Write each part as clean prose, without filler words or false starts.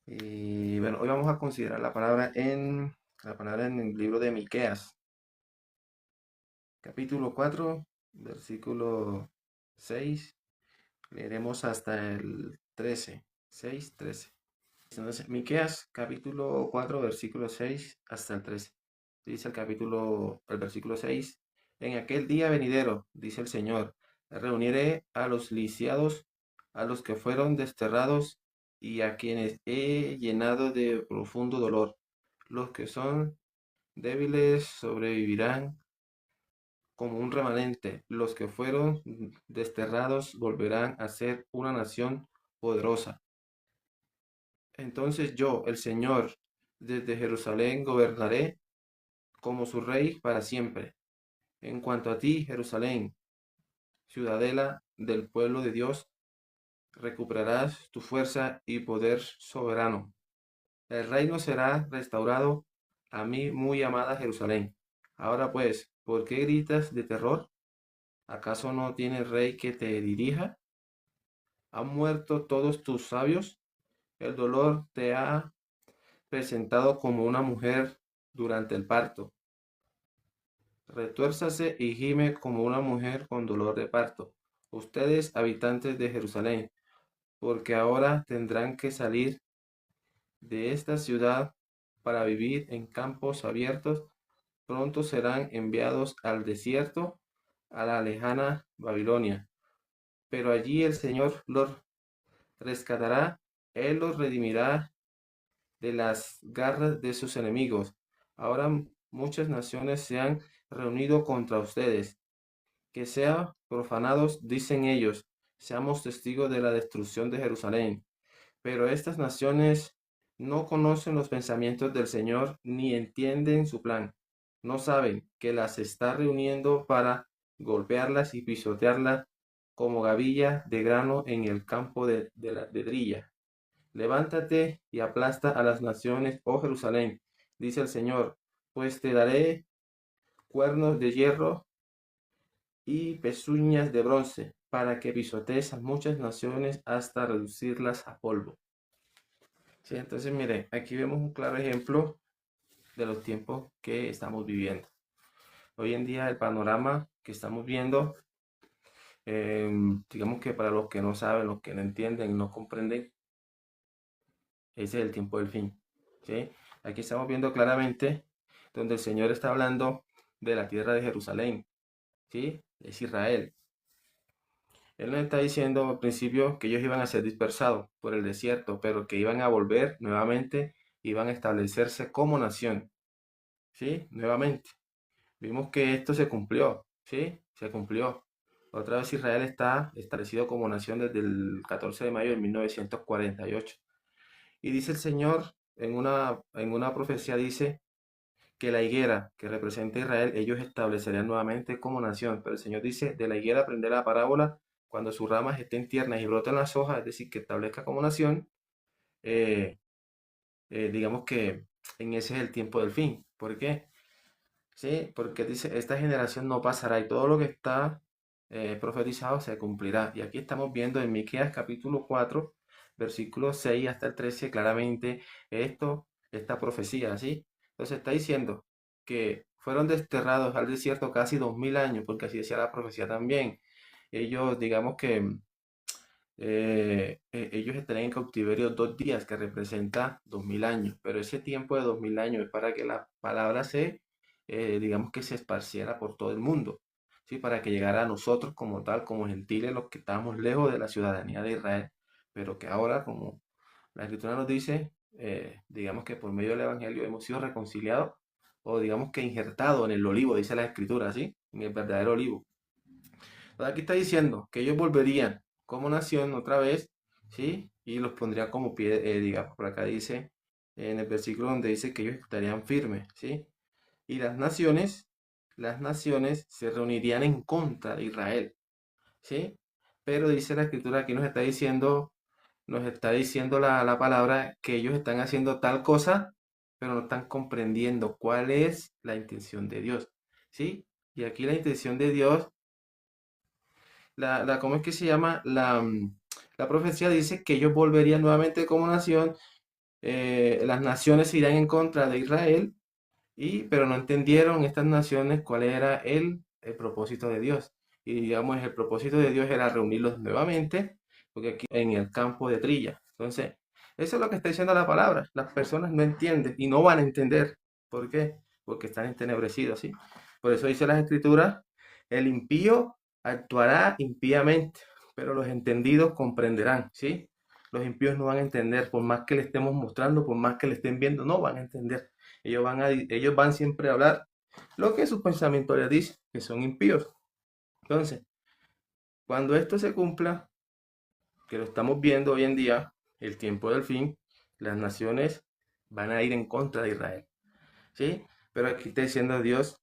Y bueno, hoy vamos a considerar la palabra en el libro de Miqueas, capítulo 4, versículo 6. Leeremos hasta el 13, 6, 13. Entonces, Miqueas, capítulo 4, versículo 6 hasta el 13. Dice el versículo 6: En aquel día venidero, dice el Señor, reuniré a los lisiados, a los que fueron desterrados y a quienes he llenado de profundo dolor. Los que son débiles sobrevivirán como un remanente. Los que fueron desterrados volverán a ser una nación poderosa. Entonces yo, el Señor, desde Jerusalén gobernaré como su rey para siempre. En cuanto a ti, Jerusalén, ciudadela del pueblo de Dios, recuperarás tu fuerza y poder soberano. El reino será restaurado a mí muy amada Jerusalén. Ahora pues, ¿por qué gritas de terror? ¿Acaso no tienes rey que te dirija? ¿Han muerto todos tus sabios? El dolor te ha presentado como una mujer durante el parto. Retuérzase y gime como una mujer con dolor de parto. Ustedes, habitantes de Jerusalén, porque ahora tendrán que salir de esta ciudad para vivir en campos abiertos. Pronto serán enviados al desierto, a la lejana Babilonia. Pero allí el Señor los rescatará, Él los redimirá de las garras de sus enemigos. Ahora muchas naciones se han reunido contra ustedes. Que sean profanados, dicen ellos, seamos testigos de la destrucción de Jerusalén. Pero estas naciones no conocen los pensamientos del Señor ni entienden su plan. No saben que las está reuniendo para golpearlas y pisotearlas como gavilla de grano en el campo de drilla. Levántate y aplasta a las naciones, oh Jerusalén, dice el Señor, pues te daré cuernos de hierro y pezuñas de bronce, para que pisotees a muchas naciones hasta reducirlas a polvo. Sí, entonces, mire, aquí vemos un claro ejemplo de los tiempos que estamos viviendo. Hoy en día el panorama que estamos viendo, digamos que para los que no saben, los que no entienden, no comprenden, ese es el tiempo del fin. ¿Sí? Aquí estamos viendo claramente donde el Señor está hablando de la tierra de Jerusalén. ¿Sí? Es Israel. Él nos está diciendo al principio que ellos iban a ser dispersados por el desierto, pero que iban a volver nuevamente, iban a establecerse como nación. ¿Sí? Nuevamente. Vimos que esto se cumplió. ¿Sí? Se cumplió. Otra vez Israel está establecido como nación desde el 14 de mayo de 1948. Y dice el Señor en una profecía, dice que la higuera que representa a Israel, ellos establecerían nuevamente como nación. Pero el Señor dice, de la higuera aprender la parábola, cuando sus ramas estén tiernas y broten las hojas, es decir, que establezca como nación, eh, digamos que en ese es el tiempo del fin. ¿Por qué? Sí, porque dice, esta generación no pasará y todo lo que está profetizado se cumplirá. Y aquí estamos viendo en Miqueas capítulo 4, versículos 6 hasta el 13, claramente esta profecía, ¿sí? Entonces está diciendo que fueron desterrados al desierto casi 2000 años, porque así decía la profecía también. Ellos, digamos que ellos estarían en cautiverio 2 días, que representa 2000 años, pero ese tiempo de 2000 años es para que la palabra digamos que se esparciera por todo el mundo, ¿sí? Para que llegara a nosotros como tal, como gentiles, los que estábamos lejos de la ciudadanía de Israel, pero que ahora, como la Escritura nos dice, digamos que por medio del Evangelio hemos sido reconciliados, o digamos que injertados en el olivo, dice la Escritura, ¿sí? En el verdadero olivo. Aquí está diciendo que ellos volverían como nación otra vez, ¿sí? Y los pondría como pie, digamos, por acá dice, en el versículo donde dice que ellos estarían firmes, ¿sí? Y las naciones se reunirían en contra de Israel, ¿sí? Pero dice la escritura, aquí nos está diciendo la palabra que ellos están haciendo tal cosa, pero no están comprendiendo cuál es la intención de Dios, ¿sí? Y aquí la intención de Dios ¿cómo es que se llama? La profecía dice que ellos volverían nuevamente como nación las naciones se irán en contra de Israel, pero no entendieron estas naciones cuál era el propósito de Dios. Y digamos, el propósito de Dios era reunirlos nuevamente, porque aquí en el campo de trilla. Entonces, eso es lo que está diciendo la palabra. Las personas no entienden y no van a entender. ¿Por qué? Porque están entenebrecidos, ¿sí? Por eso dice las escrituras, el impío actuará impíamente, pero los entendidos comprenderán, ¿sí? Los impíos no van a entender, por más que le estemos mostrando, por más que le estén viendo, no van a entender. Ellos van siempre a hablar lo que sus pensamientos les dicen, que son impíos. Entonces, cuando esto se cumpla, que lo estamos viendo hoy en día, el tiempo del fin, las naciones van a ir en contra de Israel, ¿sí? Pero aquí está diciendo Dios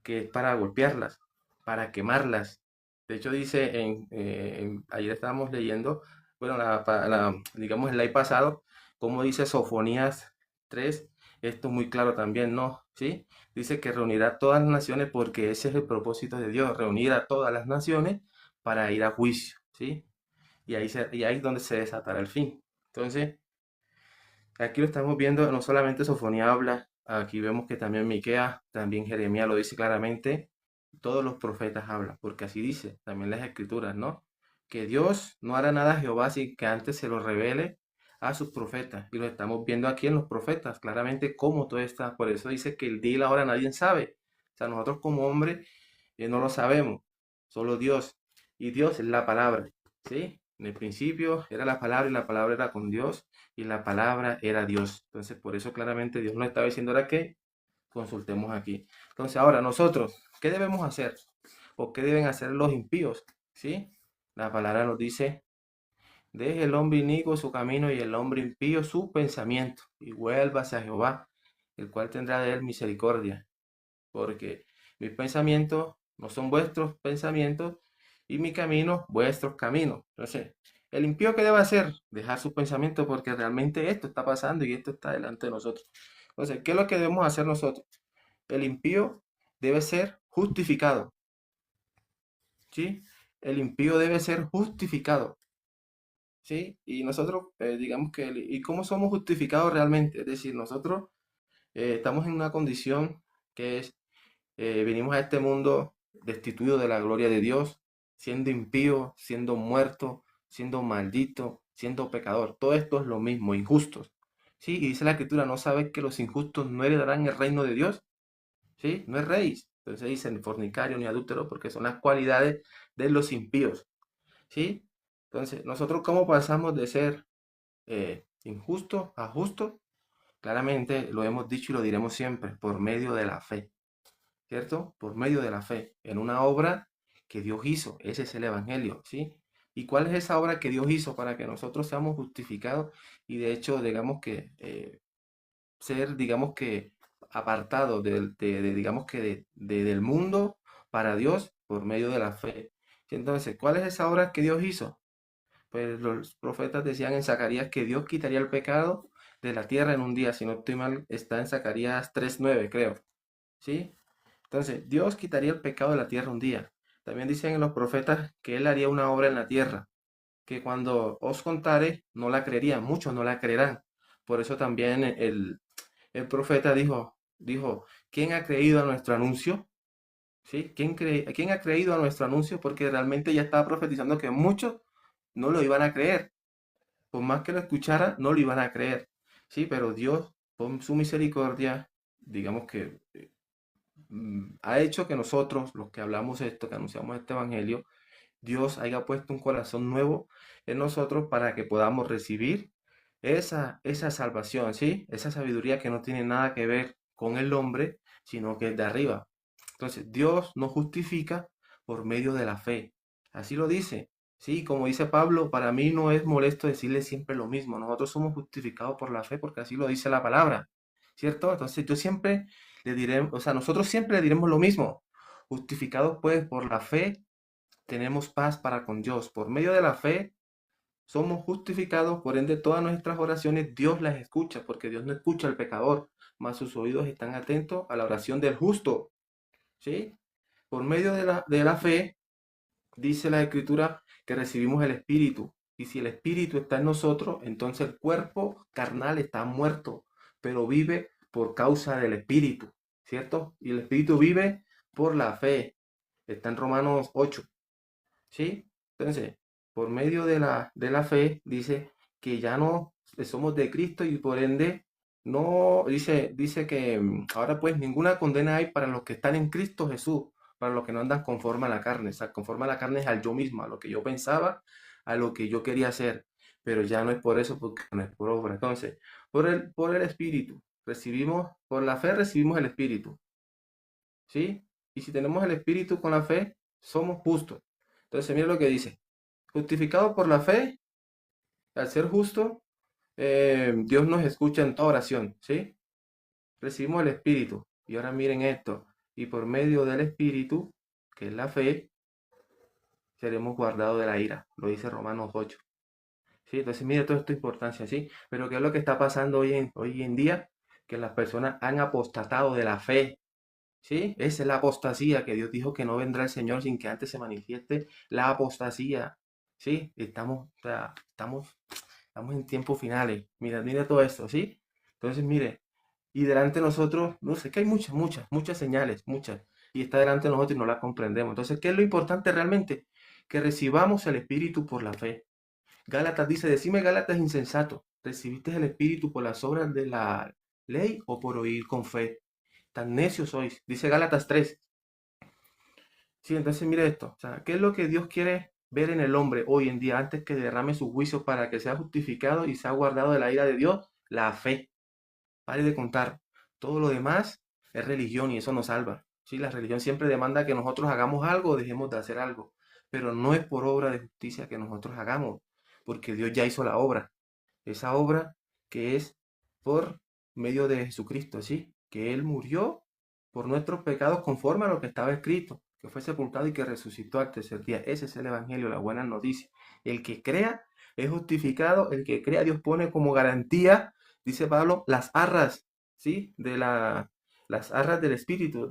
que es para golpearlas, para quemarlas. De hecho, dice, ayer estábamos leyendo, bueno, digamos el live pasado, como dice Sofonías 3, esto es muy claro también, ¿no? ¿Sí? Dice que reunirá a todas las naciones porque ese es el propósito de Dios, reunir a todas las naciones para ir a juicio, ¿sí? Y ahí es donde se desatará el fin. Entonces, aquí lo estamos viendo, no solamente Sofonía habla, aquí vemos que también Miqueas, también Jeremías lo dice claramente, todos los profetas hablan, porque así dice también las escrituras, ¿no? Que Dios no hará nada a Jehová sin que antes se lo revele a sus profetas. Y lo estamos viendo aquí en los profetas, claramente cómo todo está. Por eso dice que el día y la hora nadie sabe. O sea, nosotros como hombres no lo sabemos, solo Dios. Y Dios es la palabra, ¿sí? En el principio era la palabra y la palabra era con Dios y la palabra era Dios. Entonces, por eso claramente Dios nos estaba diciendo ahora que consultemos aquí. Entonces, ahora nosotros, ¿qué debemos hacer? ¿O qué deben hacer los impíos? ¿Sí? La palabra nos dice, deje el hombre inicuo su camino y el hombre impío su pensamiento, y vuélvase a Jehová, el cual tendrá de él misericordia, porque mis pensamientos no son vuestros pensamientos, y mi camino vuestros caminos. Entonces, el impío, ¿qué debe hacer? Dejar su pensamiento, porque realmente esto está pasando y esto está delante de nosotros. Entonces, ¿qué es lo que debemos hacer nosotros? El impío debe ser justificado, ¿sí? El impío debe ser justificado, ¿sí? Y nosotros, digamos que, ¿y cómo somos justificados realmente? Es decir, nosotros estamos en una condición que es, venimos a este mundo destituido de la gloria de Dios, siendo impío, siendo muerto, siendo maldito, siendo pecador. Todo esto es lo mismo, injustos, ¿sí? Y dice la Escritura, ¿no sabes que los injustos no heredarán el reino de Dios? ¿Sí? No es rey. Entonces dicen fornicario ni adúltero porque son las cualidades de los impíos, ¿sí? Entonces, nosotros cómo pasamos de ser injusto a justo, claramente lo hemos dicho y lo diremos siempre, por medio de la fe, ¿cierto? Por medio de la fe, en una obra que Dios hizo, ese es el Evangelio, ¿sí? ¿Y cuál es esa obra que Dios hizo para que nosotros seamos justificados y de hecho, digamos que ser, digamos que, apartado digamos que del mundo para Dios por medio de la fe? Entonces, ¿cuál es esa obra que Dios hizo? Pues los profetas decían en Zacarías que Dios quitaría el pecado de la tierra en un día. Si no estoy mal, está en Zacarías 3:9, creo. ¿Sí? Entonces, Dios quitaría el pecado de la tierra un día. También dicen en los profetas que Él haría una obra en la tierra, que cuando os contare, no la creerían, muchos no la creerán. Por eso también el profeta dijo, ¿quién ha creído a nuestro anuncio? ¿Sí? ¿Quién ha creído a nuestro anuncio? Porque realmente ya estaba profetizando que muchos no lo iban a creer. Por más que lo escucharan, no lo iban a creer. Sí, pero Dios, por su misericordia, digamos que ha hecho que nosotros, los que hablamos esto, que anunciamos este evangelio, Dios haya puesto un corazón nuevo en nosotros para que podamos recibir esa salvación, ¿sí? Esa sabiduría que no tiene nada que ver con el hombre, sino que es de arriba. Entonces, Dios nos justifica por medio de la fe. Así lo dice. Sí, como dice Pablo, para mí no es molesto decirle siempre lo mismo. Nosotros somos justificados por la fe porque así lo dice la palabra, ¿cierto? Entonces, yo siempre le diré, o sea, nosotros siempre le diremos lo mismo. Justificados pues por la fe tenemos paz para con Dios. Por medio de la fe somos justificados, por ende todas nuestras oraciones Dios las escucha, porque Dios no escucha al pecador, mas sus oídos están atentos a la oración del justo. ¿Sí? Por medio de la fe, dice la Escritura que recibimos el Espíritu. Y si el espíritu está en nosotros, entonces el cuerpo carnal está muerto, pero vive por causa del espíritu, ¿cierto? Y el espíritu vive por la fe. Está en Romanos 8, ¿sí? Entonces, por medio de la fe, dice que ya no somos de Cristo y por ende, no, dice que ahora pues ninguna condena hay para los que están en Cristo Jesús, para los que no andan conforme a la carne. O sea, conforme a la carne es al yo mismo, a lo que yo pensaba, a lo que yo quería hacer. Pero ya no es por eso, porque no es por obra. Entonces, por el Espíritu, por la fe recibimos el Espíritu, ¿sí? Y si tenemos el Espíritu con la fe, somos justos. Entonces, mira lo que dice. Justificado por la fe, al ser justo, Dios nos escucha en toda oración, ¿sí? Recibimos el Espíritu. Y ahora miren esto. Y por medio del Espíritu, que es la fe, seremos guardados de la ira. Lo dice Romanos 8. ¿Sí? Entonces, mire toda esta importancia, ¿sí? Pero ¿qué es lo que está pasando hoy en día? Que las personas han apostatado de la fe. ¿Sí? Esa es la apostasía que Dios dijo que no vendrá el Señor sin que antes se manifieste la apostasía. ¿Sí? O sea, estamos en tiempos finales. Mira, mira todo esto, ¿sí? Entonces, mire, y delante de nosotros, no sé, que hay muchas señales, muchas, y está delante de nosotros y no las comprendemos. Entonces, ¿qué es lo importante realmente? Que recibamos el Espíritu por la fe. Gálatas dice, decime Gálatas insensato, ¿recibiste el Espíritu por las obras de la ley o por oír con fe? Tan necios sois, dice Gálatas 3. Sí, entonces mire esto, o sea, ¿qué es lo que Dios quiere ver en el hombre hoy en día antes que derrame su juicio para que sea justificado y sea guardado de la ira de Dios? La fe. Pare de contar. Todo lo demás es religión y eso nos salva. Sí, la religión siempre demanda que nosotros hagamos algo o dejemos de hacer algo, pero no es por obra de justicia que nosotros hagamos, porque Dios ya hizo la obra. Esa obra que es por medio de Jesucristo, ¿sí? Que Él murió por nuestros pecados conforme a lo que estaba escrito, que fue sepultado y que resucitó al tercer día. Ese es el Evangelio, la buena noticia. El que crea es justificado, el que crea Dios pone como garantía, dice Pablo, las arras, ¿sí? Las arras del Espíritu,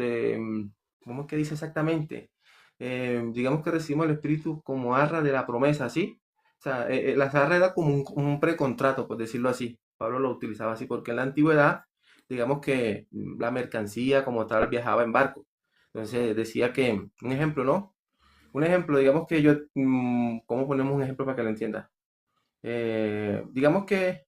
¿cómo es que dice exactamente? Digamos que recibimos el Espíritu como arra de la promesa, ¿sí? O sea, la zarra era como un precontrato, por decirlo así. Pablo lo utilizaba así porque en la antigüedad, digamos que la mercancía como tal viajaba en barco. Entonces decía que, un ejemplo, ¿no? Un ejemplo, digamos que yo, ¿cómo ponemos un ejemplo para que lo entienda? Digamos que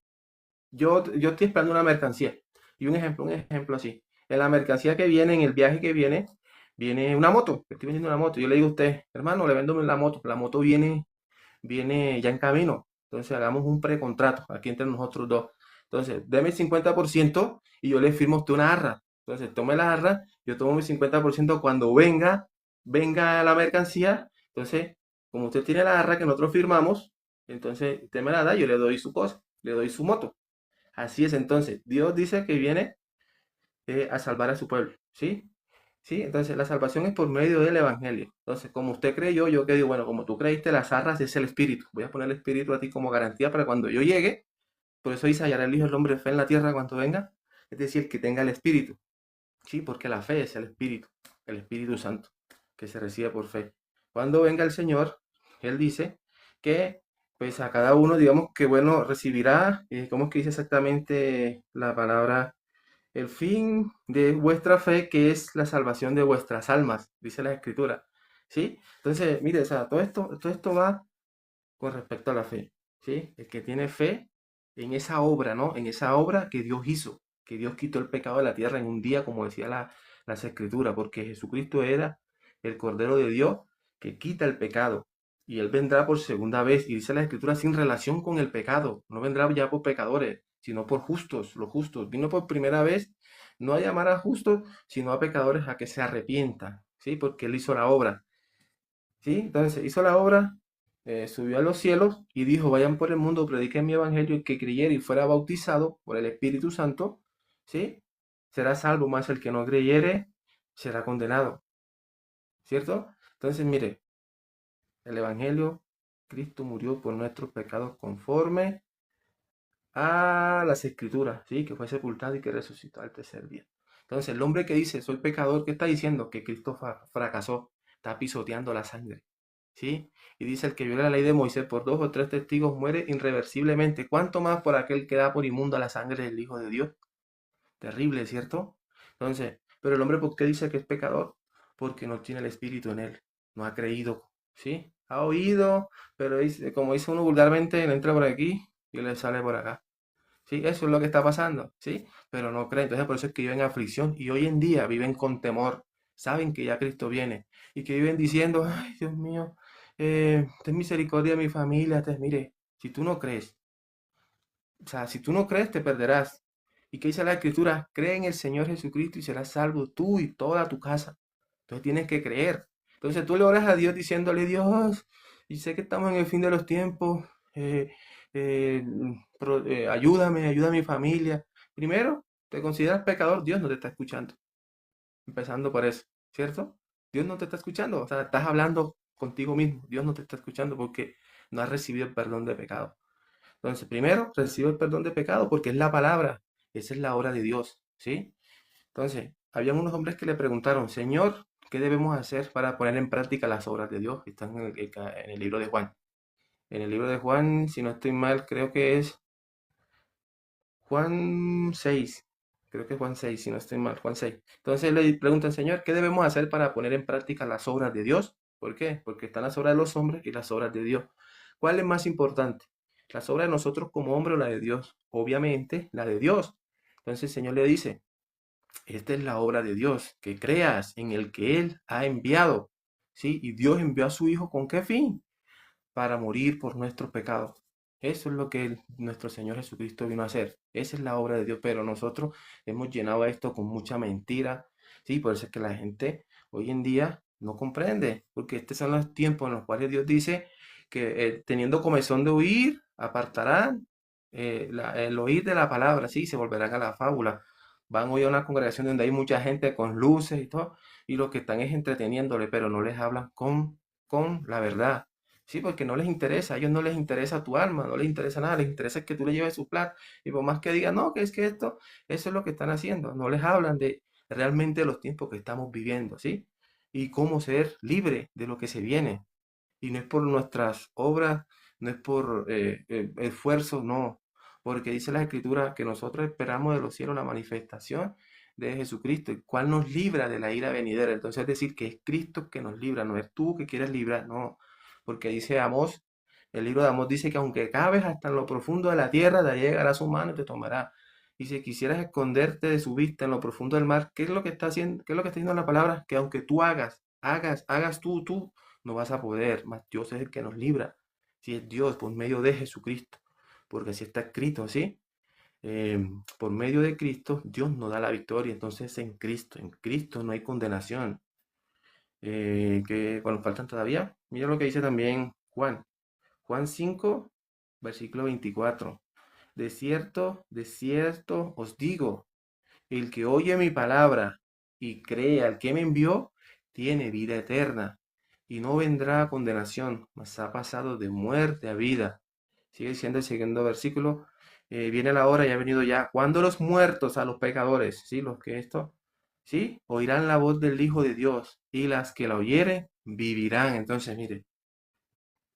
yo estoy esperando una mercancía. Y un ejemplo así. En la mercancía que viene, en el viaje que viene una moto. Estoy vendiendo una moto. Yo le digo a usted, hermano, le vendo la moto. La moto viene ya en camino. Entonces hagamos un precontrato aquí entre nosotros dos. Entonces, deme el 50% y yo le firmo a usted una arra. Entonces, tome la arra, yo tomo mi 50% cuando venga la mercancía. Entonces, como usted tiene la arra que nosotros firmamos, entonces usted me la da, yo le doy su cosa, le doy su moto. Así es, entonces, Dios dice que viene a salvar a su pueblo, ¿sí? ¿Sí? Entonces, la salvación es por medio del Evangelio. Entonces, como usted creyó, yo que digo, bueno, como tú creíste, las arras es el Espíritu. Voy a poner el Espíritu a ti como garantía para cuando yo llegue. Por eso dice, hallará el Hijo del Hombre fe en la tierra cuando venga. Es decir, que tenga el Espíritu. Sí, porque la fe es el Espíritu Santo, que se recibe por fe. Cuando venga el Señor, Él dice que, pues a cada uno, digamos que, bueno, recibirá, ¿cómo es que dice exactamente la palabra? El fin de vuestra fe, que es la salvación de vuestras almas, dice la Escritura. ¿Sí? Entonces, mire, o sea, todo esto va con respecto a la fe. ¿Sí? El que tiene fe en esa obra, ¿no? En esa obra que Dios hizo, que Dios quitó el pecado de la tierra en un día, como decía las Escrituras, porque Jesucristo era el Cordero de Dios que quita el pecado. Y Él vendrá por segunda vez, y dice la Escritura, sin relación con el pecado. No vendrá ya por pecadores, sino por justos, los justos. Vino por primera vez no a llamar a justos, sino a pecadores a que se arrepientan, ¿sí? Porque Él hizo la obra, ¿sí? Entonces hizo la obra, subió a los cielos y dijo, vayan por el mundo, prediquen mi evangelio, y que creyere y fuera bautizado por el Espíritu Santo, ¿sí? Será salvo, más el que no creyere será condenado, ¿cierto? Entonces, mire, el evangelio, Cristo murió por nuestros pecados conforme a las escrituras, ¿sí? Que fue sepultado y que resucitó al tercer día. Entonces, el hombre que dice, soy pecador, ¿qué está diciendo? Que Cristo fracasó, está pisoteando la sangre. ¿sí? Y dice, el que viola la ley de Moisés por 2 o 3 testigos muere irreversiblemente. ¿Cuánto más por aquel que da por inmunda la sangre del Hijo de Dios? Terrible, ¿cierto? Entonces, pero el hombre, ¿por qué dice que es pecador? Porque no tiene el Espíritu en él, no ha creído, ¿sí? Ha oído, pero como dice uno vulgarmente, le entra por aquí y le sale por acá. ¿Sí? Eso es lo que está pasando, ¿sí? Pero no creen, entonces por eso es que viven en aflicción y hoy en día viven con temor, saben que ya Cristo viene y que viven diciendo, ay, Dios mío, ten misericordia de mi familia, mire, si tú no crees, o sea, si tú no crees, te perderás. ¿Y qué dice la Escritura? Cree en el Señor Jesucristo y serás salvo tú y toda tu casa. Entonces tienes que creer. Entonces tú le oras a Dios diciéndole, Dios, y sé que estamos en el fin de los tiempos, eh, ayúdame, ayuda a mi familia. Primero, te consideras pecador, Dios no te está escuchando. Empezando por eso, ¿cierto? Dios no te está escuchando. O sea, estás hablando contigo mismo. Dios no te está escuchando porque no has recibido el perdón de pecado. Entonces, primero, recibo el perdón de pecado porque es la palabra, esa es la obra de Dios, ¿sí? Entonces, habían unos hombres que le preguntaron, Señor, ¿qué debemos hacer para poner en práctica las obras de Dios? Están en el libro de Juan. En el libro de Juan, si no estoy mal, creo que es Juan 6. Creo que es Juan 6, si no estoy mal, Juan 6. Entonces le preguntan, Señor, ¿qué debemos hacer para poner en práctica las obras de Dios? ¿Por qué? Porque están las obras de los hombres y las obras de Dios. ¿Cuál es más importante? ¿Las obras de nosotros como hombres o la de Dios? Obviamente, la de Dios. Entonces el Señor le dice, esta es la obra de Dios, que creas en el que Él ha enviado. ¿Sí? Y Dios envió a su Hijo ¿con qué fin? Para morir por nuestros pecados. Eso es lo que nuestro Señor Jesucristo vino a hacer. Esa es la obra de Dios, pero nosotros hemos llenado esto con mucha mentira. Sí, por eso es que la gente hoy en día no comprende, porque estos son los tiempos en los cuales Dios dice que teniendo comezón de oír, apartarán el oír de la palabra, sí, se volverán a la fábula. Van hoy a una congregación donde hay mucha gente con luces y todo, y lo que están es entreteniéndole, pero no les hablan con la verdad. Sí, porque no les interesa, a ellos no les interesa tu alma, no les interesa nada, les interesa que tú le lleves su plata. Y por más que digan, no, que es que esto, eso es lo que están haciendo. No les hablan de realmente los tiempos que estamos viviendo, ¿sí? Y cómo ser libre de lo que se viene. Y no es por nuestras obras, no es por esfuerzo, no. Porque dice la Escritura que nosotros esperamos de los cielos la manifestación de Jesucristo, el cual nos libra de la ira venidera. Entonces es decir, que es Cristo que nos libra, no es tú que quieres librar, no. Porque dice Amós, el libro de Amós dice que aunque cabes hasta en lo profundo de la tierra, de ahí llegará su mano y te tomará. Y si quisieras esconderte de su vista en lo profundo del mar, ¿qué es lo que está haciendo? ¿Qué es lo que está diciendo la palabra? Que aunque tú hagas tú, no vas a poder, mas Dios es el que nos libra. Si es Dios por medio de Jesucristo, porque así está escrito, ¿sí? Por medio de Cristo, Dios nos da la victoria. Entonces, en Cristo no hay condenación. Bueno, faltan todavía. Mira lo que dice también Juan 5, versículo 24. De cierto os digo, el que oye mi palabra y cree al que me envió, tiene vida eterna y no vendrá a condenación, mas ha pasado de muerte a vida. Sigue diciendo el siguiente versículo. Viene la hora y ha venido ya. Cuando los muertos a los pecadores, ¿sí? Los que esto, ¿sí? Oirán la voz del Hijo de Dios y las que la oyeren vivirán. Entonces, mire,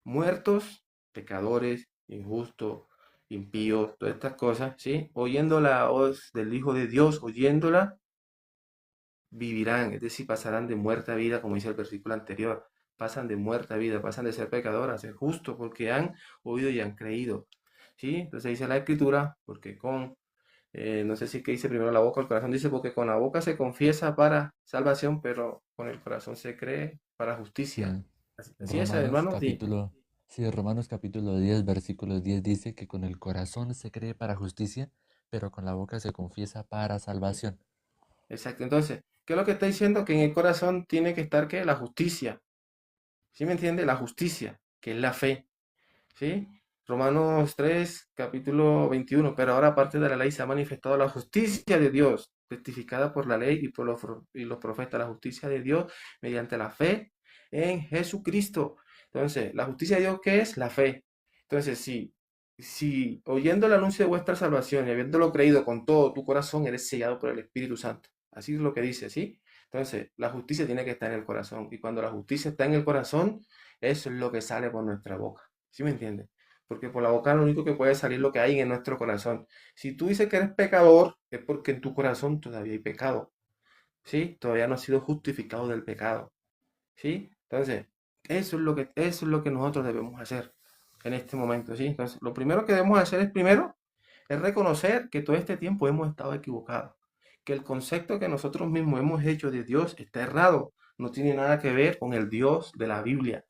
muertos, pecadores, injustos, impíos, todas estas cosas, ¿sí? Oyendo la voz del Hijo de Dios, oyéndola, vivirán, es decir, pasarán de muerte a vida, como dice el versículo anterior. Pasan de muerte a vida, pasan de ser pecador a ser justo, porque han oído y han creído. ¿Sí? Entonces dice la Escritura, porque no sé si que dice primero la boca o el corazón, dice, porque con la boca se confiesa para salvación, pero con el corazón se cree para justicia. Sí. Así es, Romanos hermano, sí. capítulo, sí, Romanos capítulo 10, versículo 10 dice que con el corazón se cree para justicia, pero con la boca se confiesa para salvación. Exacto. Entonces, ¿qué es lo que está diciendo? Que en el corazón tiene que estar, ¿qué? La justicia. ¿Sí me entiende? La justicia, que es la fe. ¿Sí? Romanos 3, capítulo 21. Pero ahora, aparte de la ley, se ha manifestado la justicia de Dios, testificada por la ley y por los profetas, la justicia de Dios mediante la fe en Jesucristo. Entonces, ¿la justicia de Dios qué es? La fe. Entonces, si oyendo el anuncio de vuestra salvación y habiéndolo creído con todo tu corazón, eres sellado por el Espíritu Santo. Así es lo que dice, ¿sí? Entonces, la justicia tiene que estar en el corazón. Y cuando la justicia está en el corazón, eso es lo que sale por nuestra boca. ¿Sí me entiendes? Porque por la boca lo único que puede salir es lo que hay en nuestro corazón. Si tú dices que eres pecador, es porque en tu corazón todavía hay pecado. ¿Sí? Todavía no has sido justificado del pecado. ¿Sí? Entonces, eso es lo que nosotros debemos hacer en este momento. ¿Sí? Entonces, lo primero que debemos hacer es reconocer que todo este tiempo hemos estado equivocados, que el concepto que nosotros mismos hemos hecho de Dios está errado, no tiene nada que ver con el Dios de la Biblia,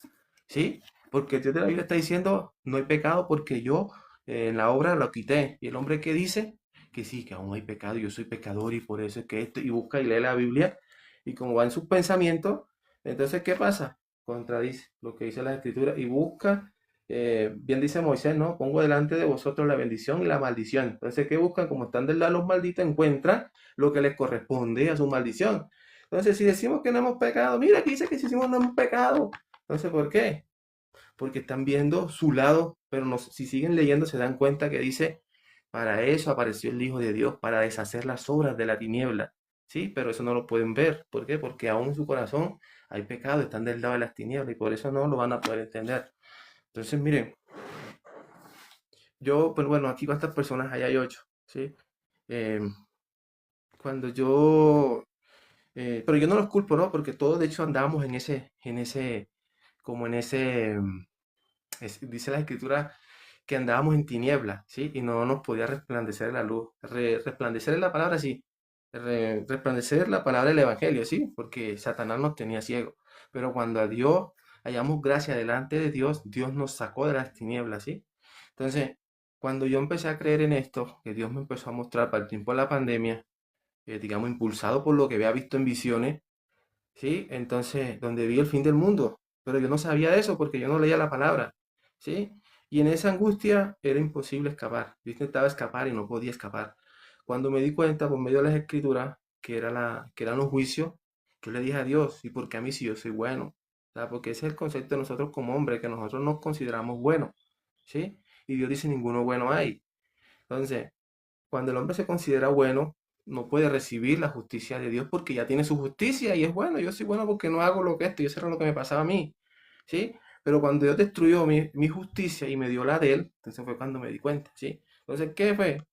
¿sí? Porque el Dios de la Biblia está diciendo, no hay pecado porque yo en la obra lo quité. Y el hombre que dice que sí, que aún hay pecado, yo soy pecador y por eso es que esto, y busca y lee la Biblia, y como va en sus pensamientos, entonces, ¿qué pasa? Contradice lo que dice la Escritura y busca bien dice Moisés, ¿no? Pongo delante de vosotros la bendición y la maldición. Entonces, ¿qué buscan? Como están del lado de los malditos, encuentran lo que les corresponde a su maldición. Entonces, si decimos que no hemos pecado, mira, aquí dice que si hicimos no hemos pecado. Entonces, ¿por qué? Porque están viendo su lado, pero no, si siguen leyendo se dan cuenta que dice, para eso apareció el Hijo de Dios, para deshacer las obras de la tiniebla. Sí, pero eso no lo pueden ver. ¿Por qué? Porque aún en su corazón hay pecado, están del lado de las tinieblas y por eso no lo van a poder entender. Entonces, miren, yo, pues bueno, aquí cuántas personas hay 8, ¿sí? Eh, cuando yo, pero yo no los culpo, ¿no? Porque todos de hecho andábamos como en ese, dice la escritura que andábamos en tinieblas, ¿sí? Y no nos podía resplandecer la luz. Resplandecer es la palabra, sí. Resplandecer la palabra del evangelio, ¿sí? Porque Satanás nos tenía ciegos. Pero cuando a Dios hallamos gracia delante de Dios, Dios nos sacó de las tinieblas, ¿sí? Entonces, cuando yo empecé a creer en esto, que Dios me empezó a mostrar para el tiempo de la pandemia, digamos, impulsado por lo que había visto en visiones, ¿sí? Entonces, donde vi el fin del mundo, pero yo no sabía eso porque yo no leía la palabra, ¿sí? Y en esa angustia era imposible escapar. Yo intentaba escapar y no podía escapar. Cuando me di cuenta por medio de las escrituras que eran los juicios, yo le dije a Dios, ¿y por qué a mí si yo soy bueno? O sea, porque ese es el concepto de nosotros como hombres, que nosotros nos consideramos buenos, ¿sí? Y Dios dice, ninguno bueno hay. Entonces, cuando el hombre se considera bueno, no puede recibir la justicia de Dios porque ya tiene su justicia y es bueno. Yo soy bueno porque no hago lo que esto, yo sé lo que me pasaba a mí, ¿sí? Pero cuando Dios destruyó mi justicia y me dio la de él, entonces fue cuando me di cuenta, ¿sí? Entonces, ¿qué fue?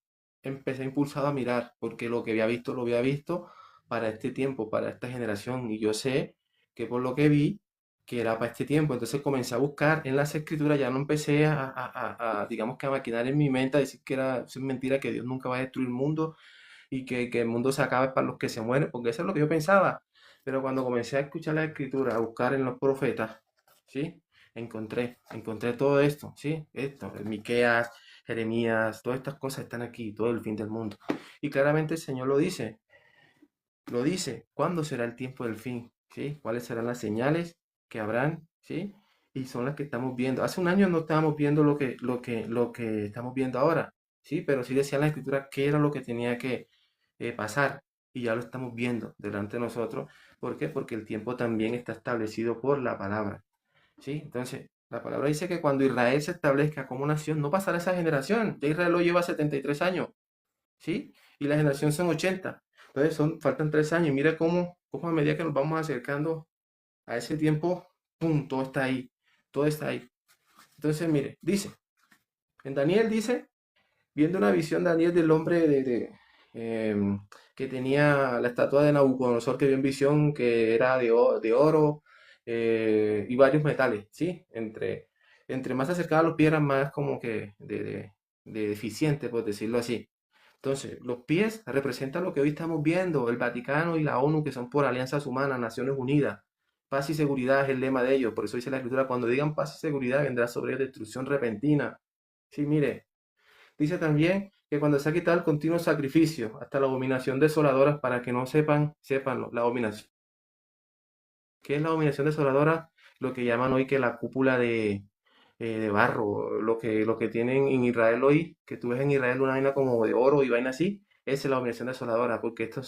Empecé impulsado a mirar porque lo que había visto lo había visto para este tiempo, para esta generación y yo sé que por lo que vi que era para este tiempo. Entonces comencé a buscar en las escrituras, ya no empecé digamos que a maquinar en mi mente, a decir que era eso es mentira, que Dios nunca va a destruir el mundo y que el mundo se acaba para los que se mueren, porque eso es lo que yo pensaba. Pero cuando comencé a escuchar la escritura, a buscar en los profetas, ¿sí? Encontré todo esto, ¿sí? Esto, el Miqueas, Jeremías, todas estas cosas están aquí, todo el fin del mundo. Y claramente el Señor lo dice, ¿cuándo será el tiempo del fin? ¿Sí? ¿Cuáles serán las señales que habrán? ¿Sí? Y son las que estamos viendo. Hace un año no estábamos viendo lo que estamos viendo ahora, ¿sí? Pero sí decía la escritura qué era lo que tenía que pasar. Y ya lo estamos viendo delante de nosotros. ¿Por qué? Porque el tiempo también está establecido por la palabra, ¿sí? Entonces, la palabra dice que cuando Israel se establezca como nación, no pasará esa generación. Ya Israel lo lleva 73 años. ¿Sí? Y la generación son 80. Entonces faltan 3 años. Mira cómo a medida que nos vamos acercando a ese tiempo, ¡pum! Todo está ahí. Todo está ahí. Entonces, mire, en Daniel dice, viendo una visión Daniel del hombre que tenía la estatua de Nabucodonosor que vio en visión que era de oro y varios metales, ¿sí? Entre más se acercaba a los pies eran más como que de deficiente, por decirlo así. Entonces, los pies representan lo que hoy estamos viendo, el Vaticano y la ONU, que son por alianzas humanas, Naciones Unidas. Paz y seguridad es el lema de ellos. Por eso dice la Escritura, cuando digan paz y seguridad, vendrá sobre ellos destrucción repentina. Sí, mire, dice también que cuando se ha quitado el continuo sacrificio, hasta la abominación desoladora, para que no sépanlo, la abominación. ¿Qué es la abominación desoladora? Lo que llaman hoy que la cúpula de barro, lo que tienen en Israel hoy, que tú ves en Israel una vaina como de oro y vaina así, esa es la abominación desoladora, porque esa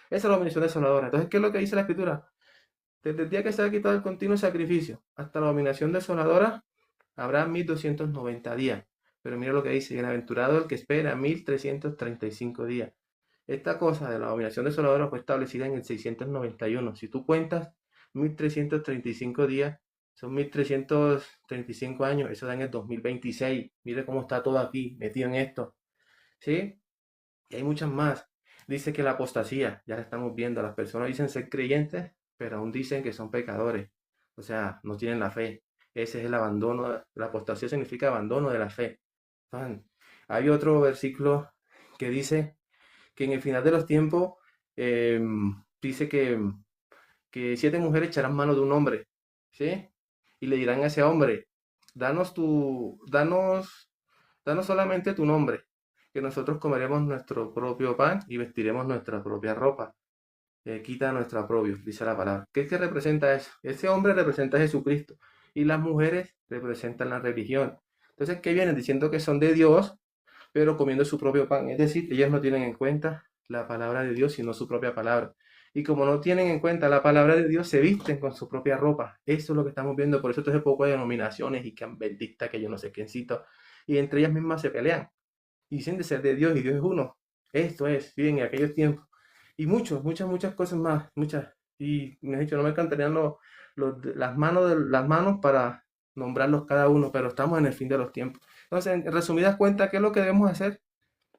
es la abominación desoladora. Entonces, ¿qué es lo que dice la Escritura? Desde el día que se ha quitado el continuo sacrificio hasta la abominación desoladora, habrá 1290 días. Pero mira lo que dice, bienaventurado el que espera 1335 días. Esta cosa de la abominación desoladora fue establecida en el 691. Si tú cuentas 1335 días, son 1335 años, eso da en el 2026. Mire cómo está todo aquí metido en esto, ¿sí? Y hay muchas más. Dice que la apostasía, ya la estamos viendo, las personas dicen ser creyentes, pero aún dicen que son pecadores. O sea, no tienen la fe. Ese es el abandono. La apostasía significa abandono de la fe. Fan. Hay otro versículo que dice que en el final de los tiempos eh, dice que 7 mujeres echarán mano de un hombre, ¿sí? Y le dirán a ese hombre, danos solamente tu nombre, que nosotros comeremos nuestro propio pan y vestiremos nuestra propia ropa. Quita nuestro oprobio, dice la palabra. ¿Qué es que representa eso? Ese hombre representa a Jesucristo y las mujeres representan la religión. Entonces, ¿qué vienen? Diciendo que son de Dios, pero comiendo su propio pan. Es decir, ellas no tienen en cuenta la palabra de Dios, sino su propia palabra. Y como no tienen en cuenta la palabra de Dios, se visten con su propia ropa. Eso es lo que estamos viendo. Por eso entonces poco hay denominaciones y que adventistas, que yo no sé quiéncito. Y entre ellas mismas se pelean. Y dicen de ser de Dios y Dios es uno. Esto es, bien, en aquellos tiempos. Y muchas cosas más. Muchas. Y me he dicho, no me encantarían las manos para nombrarlos cada uno, pero estamos en el fin de los tiempos. Entonces, en resumidas cuentas, ¿qué es lo que debemos hacer?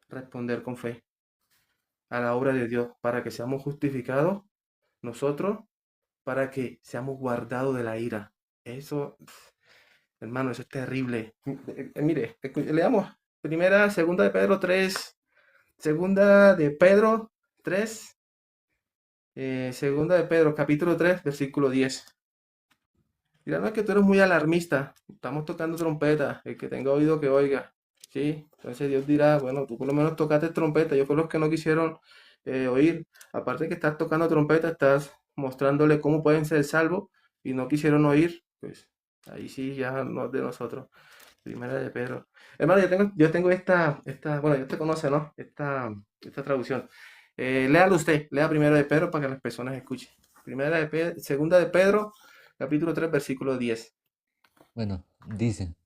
Responder con fe a la obra de Dios para que seamos justificados nosotros, para que seamos guardados de la ira. Eso, hermano, eso es terrible. Mire, leamos segunda de Pedro 3, segunda de Pedro 3, segunda de Pedro capítulo 3, versículo 10. Mira, no es que tú eres muy alarmista, estamos tocando trompeta, el que tenga oído que oiga, ¿sí? Entonces Dios dirá, bueno, tú por lo menos tocaste trompeta, yo fue los que no quisieron oír. Aparte de que estás tocando trompeta, estás mostrándole cómo pueden ser salvos y no quisieron oír, pues ahí sí ya no es de nosotros. Primera de Pedro. Hermano, yo tengo bueno, ya te conoce, ¿no? Esta traducción. Léalo usted, lea primero de Pedro para que las personas escuchen. Segunda de Pedro, capítulo 3 versículo 10. Bueno, dice,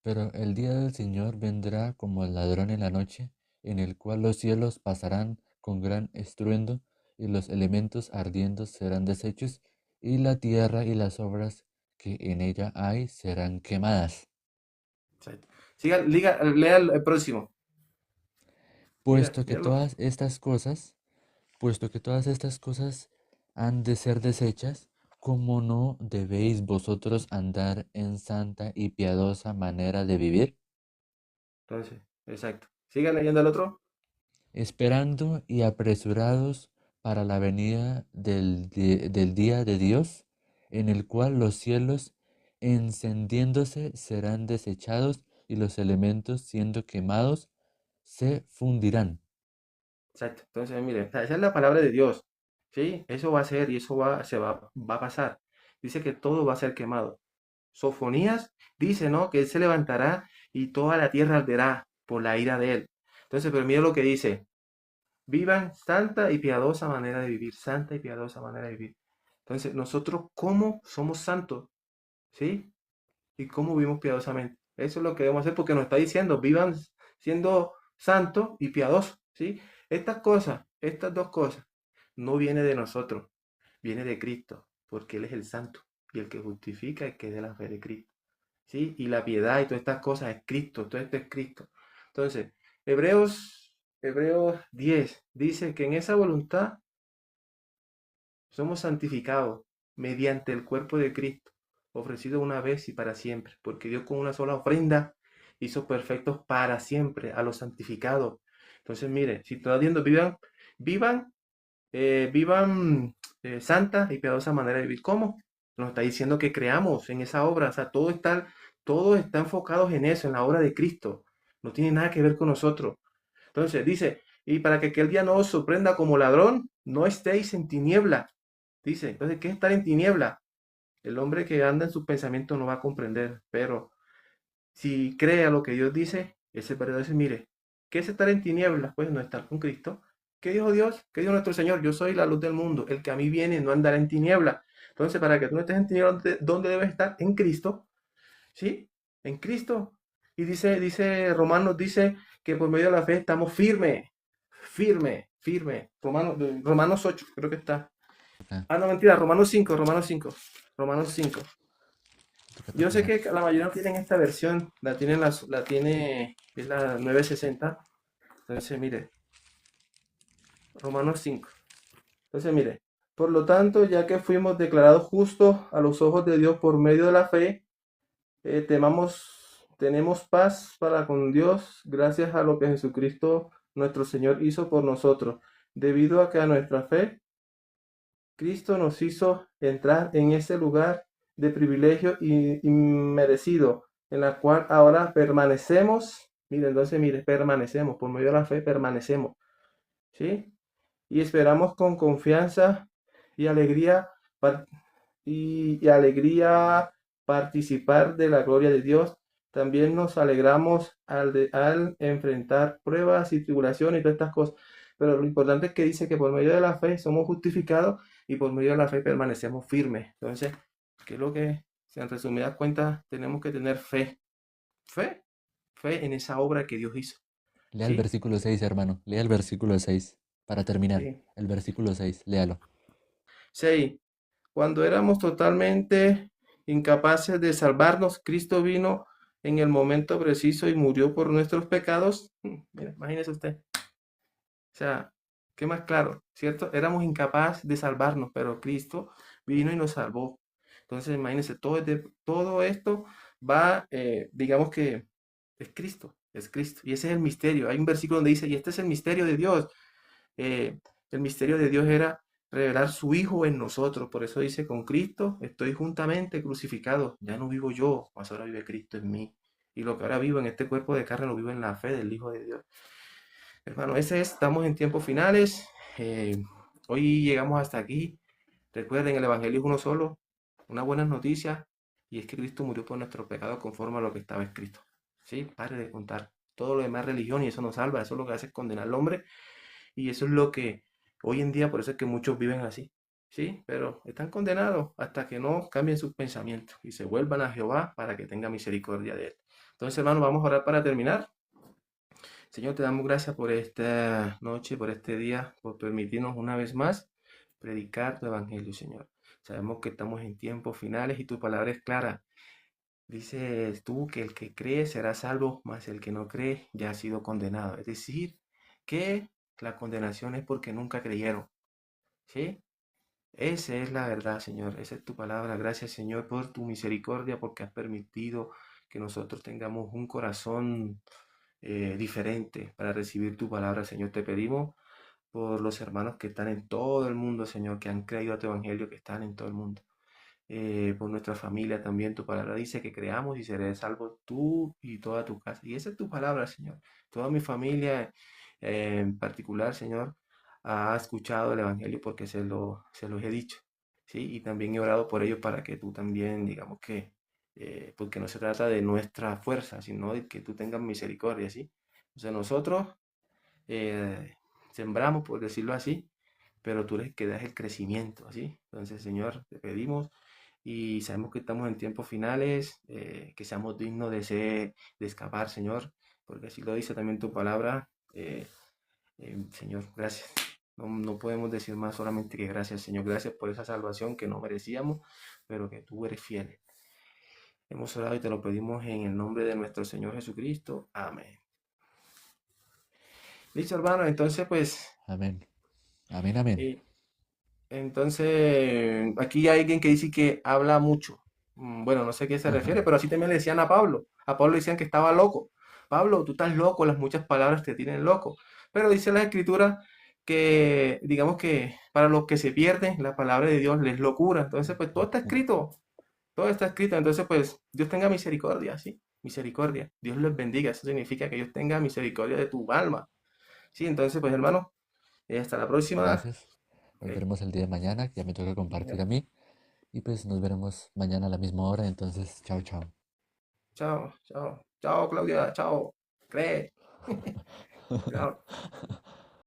pero el día del Señor vendrá como el ladrón en la noche, en el cual los cielos pasarán con gran estruendo, y los elementos ardiendo serán deshechos, y la tierra y las obras que en ella hay serán quemadas. Exacto. Lea el próximo. Mira, Puesto que léalo. todas estas cosas, puesto que todas estas cosas han de ser deshechas, ¿cómo no debéis vosotros andar en santa y piadosa manera de vivir? Entonces, exacto. Siga leyendo el otro. Esperando y apresurados para la venida del día de Dios, en el cual los cielos encendiéndose serán desechados y los elementos siendo quemados se fundirán. Exacto. Entonces, mire, esa es la palabra de Dios. ¿Sí? Eso va a ser y eso va a pasar. Dice que todo va a ser quemado. Sofonías dice, ¿no? Que él se levantará y toda la tierra arderá por la ira de él. Entonces, pero mira lo que dice. Vivan santa y piadosa manera de vivir. Santa y piadosa manera de vivir. Entonces, nosotros, ¿cómo somos santos? ¿Sí? Y cómo vivimos piadosamente. Eso es lo que debemos hacer porque nos está diciendo, vivan siendo santos y piadosos, ¿sí? Estas dos cosas, no viene de nosotros, viene de Cristo, porque Él es el santo y el que justifica es que es de la fe de Cristo, ¿sí? Y la piedad y todas estas cosas es Cristo, todo esto es Cristo. Entonces, Hebreos 10 dice que en esa voluntad somos santificados mediante el cuerpo de Cristo, ofrecido una vez y para siempre, porque Dios con una sola ofrenda hizo perfectos para siempre a los santificados. Entonces, mire, si está diciendo vivan, vivan santa y piadosa manera de vivir. ¿Cómo? Nos está diciendo que creamos en esa obra, o sea, todo está enfocado en eso, en la obra de Cristo. No tiene nada que ver con nosotros. Entonces dice, y para que aquel día no os sorprenda como ladrón, no estéis en tiniebla. Dice, entonces, ¿qué es estar en tiniebla? El hombre que anda en sus pensamientos no va a comprender, pero si cree a lo que Dios dice, ese verdadero dice, mire, ¿qué es estar en tinieblas? Pues no estar con Cristo. ¿Qué dijo Dios? ¿Qué dijo nuestro Señor? Yo soy la luz del mundo. El que a mí viene no andará en tinieblas. Entonces, para que tú no estés en tinieblas, ¿dónde debes estar? En Cristo. ¿Sí? En Cristo. Y dice Romanos, dice que por medio de la fe estamos firmes, firmes. firme. Romanos 8, creo que está. Acá, Ah, no, mentira, Romanos 5. toca Yo sé terminar. que la mayoría no tienen esta versión, es la 960. Entonces, mire, Romanos 5. Entonces, mire, por lo tanto, ya que fuimos declarados justos a los ojos de Dios por medio de la fe, tenemos paz para con Dios gracias a lo que Jesucristo nuestro Señor hizo por nosotros. Debido a que a nuestra fe, Cristo nos hizo entrar en ese lugar de privilegio y merecido, en la cual ahora permanecemos. Mire, entonces, mire, permanecemos, por medio de la fe permanecemos, ¿sí? Y esperamos con confianza y alegría par- y alegría participar de la gloria de Dios. También nos alegramos al enfrentar pruebas y tribulaciones y todas estas cosas. Pero lo importante es que dice que por medio de la fe somos justificados y por medio de la fe permanecemos firmes. Entonces, ¿qué es lo que, si en resumidas cuentas, tenemos que tener fe? Fe, fe en esa obra que Dios hizo. Lea el ¿Sí? versículo 6, hermano. Lea el versículo 6 para terminar. Sí. El versículo 6, léalo. 6. Cuando éramos totalmente incapaces de salvarnos, Cristo vino en el momento preciso y murió por nuestros pecados. Mira, imagínese usted. O sea, ¿qué más claro? ¿Cierto? Éramos incapaces de salvarnos, pero Cristo vino y nos salvó. Entonces, imagínense, todo esto va, digamos que es Cristo, es Cristo. Y ese es el misterio. Hay un versículo donde dice, y este es el misterio de Dios. eh, el misterio de Dios era revelar su Hijo en nosotros. Por eso dice, con Cristo estoy juntamente crucificado. Ya no vivo yo, mas ahora vive Cristo en mí. Y lo que ahora vivo en este cuerpo de carne lo vivo en la fe del Hijo de Dios. Hermano, estamos en tiempos finales. Eh, Hoy llegamos hasta aquí. Recuerden, el Evangelio es uno solo. Una buena noticia. Y es que Cristo murió por nuestros pecados conforme a lo que estaba escrito. ¿Sí? Pare de contar. Todo lo demás es religión y eso no salva. Eso es lo que hace es condenar al hombre y eso es lo que hoy en día, por eso es que muchos viven así, ¿sí? Pero están condenados hasta que no cambien sus pensamientos y se vuelvan a Jehová para que tenga misericordia de él. Entonces, hermano, vamos a orar para terminar. Señor, te damos gracias por esta noche, por este día, por permitirnos una vez más predicar tu evangelio, Señor. Sabemos que estamos en tiempos finales y tu palabra es clara. Dices tú que el que cree será salvo, mas el que no cree ya ha sido condenado. Es decir, que la condenación es porque nunca creyeron. ¿Sí? Esa es la verdad, Señor. Esa es tu palabra. Gracias, Señor, por tu misericordia, porque has permitido que nosotros tengamos un corazón diferente para recibir tu palabra, Señor. Te pedimos por los hermanos que están en todo el mundo, Señor, que han creído a tu evangelio, que están en todo el mundo. Por nuestra familia también. Tu palabra dice que creamos y seré salvo tú y toda tu casa. Y esa es tu palabra, Señor. Toda mi familia en particular, Señor, ha escuchado el Evangelio porque se los he dicho. ¿Sí? Y también he orado por ellos para que tú también, digamos que, porque no se trata de nuestra fuerza, sino de que tú tengas misericordia, ¿sí? O sea, nosotros sembramos, por decirlo así, pero tú eres el que das el crecimiento, ¿así? Entonces, Señor, te pedimos y sabemos que estamos en tiempos finales, que seamos dignos de escapar, Señor, porque así lo dice también tu palabra. Señor, gracias. No podemos decir más solamente que gracias, Señor. Gracias por esa salvación que no merecíamos, pero que tú eres fiel. Hemos orado y te lo pedimos en el nombre de nuestro Señor Jesucristo. Amén. Listo, hermano. Entonces, pues, Amén. Amén, amén. eh, aquí hay alguien que dice que habla mucho. Bueno, no sé a qué se refiere, pero así también le decían a Pablo. A Pablo le decían que estaba loco. Pablo, tú estás loco, las muchas palabras te tienen loco. Pero dice la escritura que, digamos que para los que se pierden, la palabra de Dios les locura. Entonces, pues todo está escrito. Todo está escrito. Entonces, pues Dios tenga misericordia, ¿sí? Misericordia. Dios les bendiga. Eso significa que Dios tenga misericordia de tu alma. Sí, entonces, pues hermano, hasta la Muchas próxima. gracias. Nos Ok. veremos el día de mañana, que ya me toca compartir a mí. Y pues nos veremos mañana a la misma hora. Entonces, chao, chao. Chao, chao, chao, Claudia, chao. Cree. Chao.